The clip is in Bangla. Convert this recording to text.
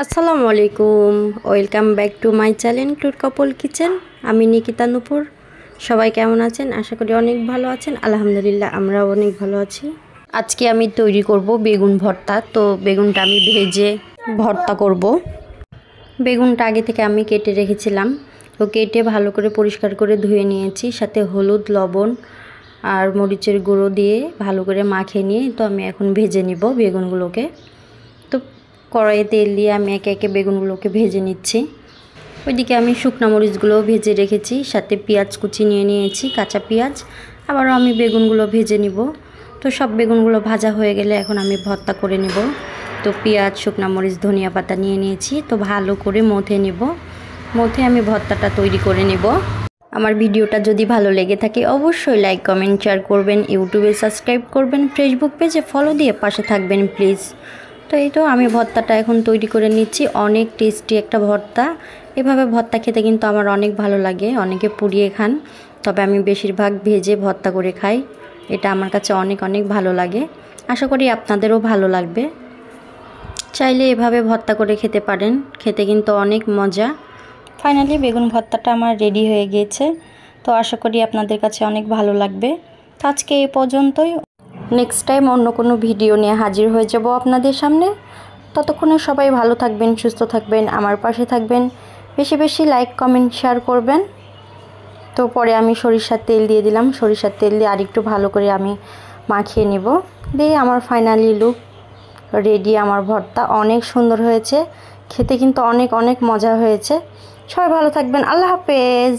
আসসালামু আলাইকুম, welcome back to my channel tour couple kitchen. আমি নিকিতা নূপুর। সবাই কেমন আছেন? আশা করি অনেক ভালো আছেন। আলহামদুলিল্লাহ, আমরাও অনেক ভালো আছি। আজকে আমি তৈরি করব বেগুন ভর্তা। তো বেগুনটা আমি ভেজে ভর্তা করব। বেগুনটা আগে থেকে আমি কেটে রেখেছিলাম। তো কেটে ভালো করে পরিষ্কার করে ধুয়ে নিয়েছি, সাথে হলুদ, লবণ আর মরিচের গুঁড়ো দিয়ে ভালো করে মাখিয়ে নিয়ে তো আমি এখন ভেজে নিব বেগুনগুলোকে। তো কড়াইয়ে তেল দিয়ে আমি একে একে বেগুনগুলোকে ভেজে নিচ্ছি। ওইদিকে আমি শুকনো মরিচগুলোও ভেজে রেখেছি, সাথে পেঁয়াজ কুচি নিয়ে নিয়েছি, কাঁচা পেঁয়াজ। আবারও আমি বেগুনগুলো ভেজে নিব। তো সব বেগুনগুলো ভাজা হয়ে গেলে এখন আমি ভর্তা করে নেব। তো পেঁয়াজ, শুকনো মরিচ, ধনিয়া পাতা নিয়ে নিয়েছি। তো ভালো করে মথে নেব। মথে আমি ভর্তাটা তৈরি করে নেব। আমার ভিডিওটা যদি ভালো লেগে থাকে অবশ্যই লাইক, কমেন্ট, শেয়ার করবেন। ইউটিউবে সাবস্ক্রাইব করবেন, ফেসবুক পেজে ফলো দিয়ে পাশে থাকবেন প্লিজ। তো এই তো আমি ভর্তাটা এখন তৈরি করে নিচ্ছি। অনেক টেস্টি একটা ভর্তা। এভাবে ভর্তা খেতে কিন্তু আমার অনেক ভালো লাগে। অনেকে পুড়িয়ে খান, তবে আমি বেশিরভাগ ভেজে ভর্তা করে খাই। এটা আমার কাছে অনেক অনেক ভালো লাগে। আশা করি আপনাদেরও ভালো লাগবে। চাইলে এভাবে ভর্তা করে খেতে পারেন, খেতে কিন্তু অনেক মজা। ফাইনালি বেগুন ভর্তাটা আমার রেডি হয়ে গিয়েছে। তো আশা করি আপনাদের কাছে অনেক ভালো লাগবে। তো আজকে এই পর্যন্তই। নেক্সট টাইম অন্য কোনো ভিডিও নিয়ে হাজির হয়ে যাব আপনাদের সামনে। ততক্ষণে সবাই ভালো থাকবেন, সুস্থ থাকবেন, আমার পাশে থাকবেন। বেশি বেশি লাইক, কমেন্ট, শেয়ার করবেন। তো পরে আমি সরিষার তেল দিয়ে দিলাম। সরিষার তেল দিয়ে আরেকটু ভালো করে আমি মাখিয়ে নেব। দিয়ে আমার ফাইনালি লুক রেডি। আমার ভর্তা অনেক সুন্দর হয়েছে, খেতে কিন্তু অনেক অনেক মজা হয়েছে। সবাই ভালো থাকবেন। আল্লাহ হাফেজ।